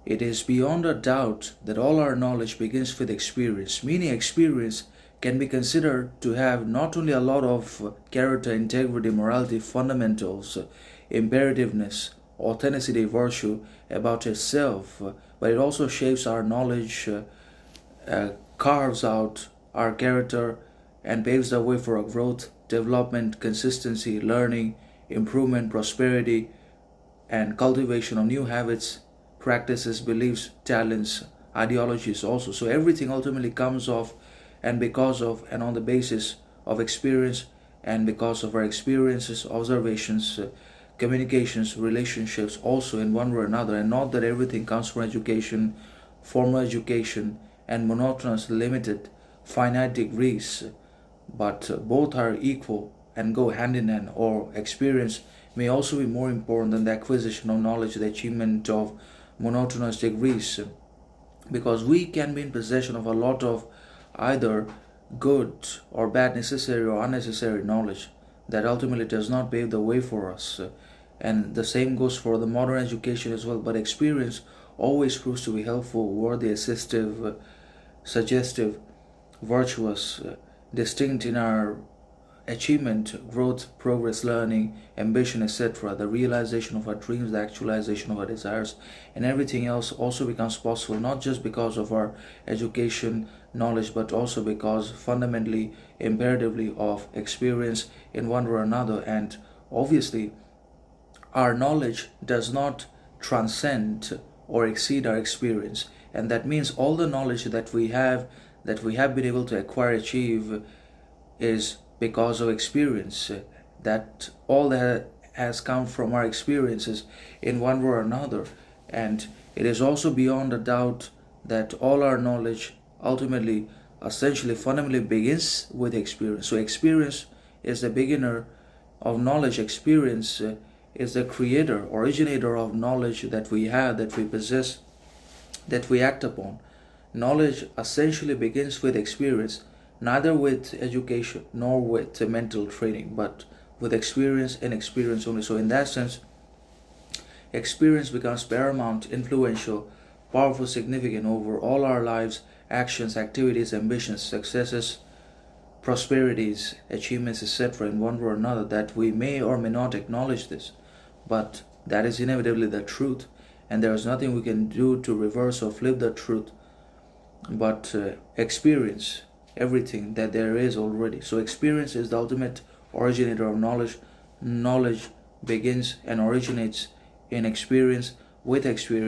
It is beyond a doubt that all our knowledge begins with experience, meaning experience can be considered to have not only a lot of character, integrity, morality, fundamentals, imperativeness, authenticity, virtue about itself, but it also shapes our knowledge, carves out our character, and paves the way for our growth, development, consistency, learning, improvement, prosperity, and cultivation of new habits, practices, beliefs, talents, ideologies also. So everything ultimately comes off and because of and on the basis of experience, and because of our experiences, observations, communications, relationships also in one way or another. And not that everything comes from education, formal education, and monotonous, limited, finite degrees, but both are equal and go hand in hand. Or experience may also be more important than the acquisition of knowledge, the achievement of monotonous degrees, because we can be in possession of a lot of either good or bad, necessary or unnecessary knowledge that ultimately does not pave the way for us. And the same goes for the modern education as well. But experience always proves to be helpful, worthy, assistive, suggestive, virtuous, distinct in our achievement, growth, progress, learning, ambition, etc. The realization of our dreams, the actualization of our desires, and everything else also becomes possible not just because of our education, knowledge, but also because fundamentally, imperatively of experience in one way or another. And obviously, our knowledge does not transcend or exceed our experience, and that means all the knowledge that we have been able to acquire, achieve, is because of experience. That all that has come from our experiences in one way or another. And it is also beyond a doubt that all our knowledge ultimately, essentially, fundamentally begins with experience. So experience is the beginner of knowledge. Experience is the creator, originator of knowledge that we have, that we possess, that we act upon. Knowledge essentially begins with experience, neither with education nor with mental training, but with experience and experience only. So in that sense, experience becomes paramount, influential, powerful, significant over all our lives, actions, activities, ambitions, successes, prosperities, achievements, etc. in one way or another. That we may or may not acknowledge this, but that is inevitably the truth, and there is nothing we can do to reverse or flip the truth, but experience everything that there is already. So experience is the ultimate originator of knowledge. Knowledge begins and originates in experience, with experience.